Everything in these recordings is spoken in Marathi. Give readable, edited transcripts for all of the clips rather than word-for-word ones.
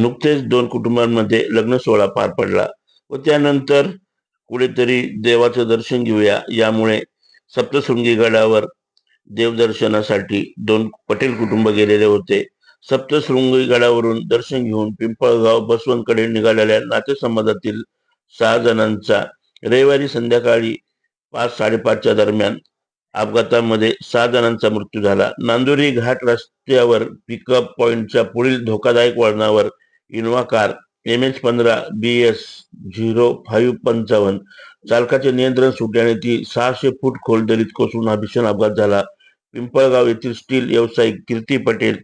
नुकतेच दोन कुटुंबांमध्ये लग्न सोहळा पार पडला व त्यानंतर कुठेतरी देवाचं दर्शन घेऊया यामुळे सप्तशृंगी गडावर देवदर्शनासाठी दोन पटेल कुटुंब गेलेले होते. सप्तशृंगी गडावरून दर्शन घेऊन पिंपळगाव बसवंतकडे निघालेल्या नातेसंबंधातील 6 जणांचा रविवारी संध्याकाळी 5-5:30च्या दरम्यान अपघातामध्ये 6 जणांचा मृत्यू झाला. नांदुरी घाट रस्त्यावर पिकअप पॉइंटच्या पुढील धोकादायक वळणावर इनोव्हा कार MH15 BS 0555 चालकाचे नियंत्रण सुटल्याने ती 600 फूट खोल दरीत कोसळून हा भीषण अपघात झाला. पिंपळगाव येथील स्टील व्यावसायिक कीर्ती पटेल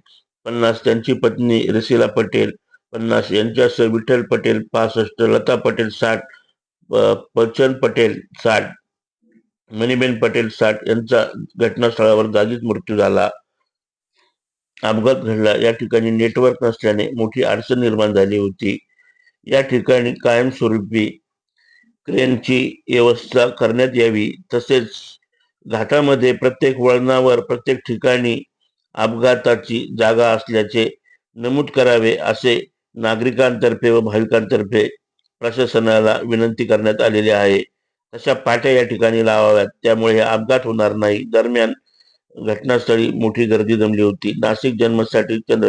50, त्यांची पत्नी रसिला पटेल 50 यांच्यासह विठ्ठल पटेल 65, लता पटेल 60, पचन पटेल 60, मणिबेन पटेल 60 यांचा घटनास्थळावर जागीच मृत्यू झाला. अपघात घडला या ठिकाणी नेटवर्क नसल्याने मोठी अडचण निर्माण झाली होती. या ठिकाणी कायमस्वरूपी क्रेनची व्यवस्था करण्यात यावी, तसेच घाटामध्ये प्रत्येक वळणावर प्रत्येक ठिकाणी अपघाताची जागा असल्याचे नमूद करावे असे नागरिकांतर्फे व भाविकांतर्फे प्रशासनाला विनंती करण्यात आलेली आहे. तशा पाट्या या ठिकाणी लावाव्यात, त्यामुळे हे अपघात होणार नाही. दरम्यान घटनास्थळी मोठी गर्दी जमली होती. नाशिक जन्मसाठी चंद्र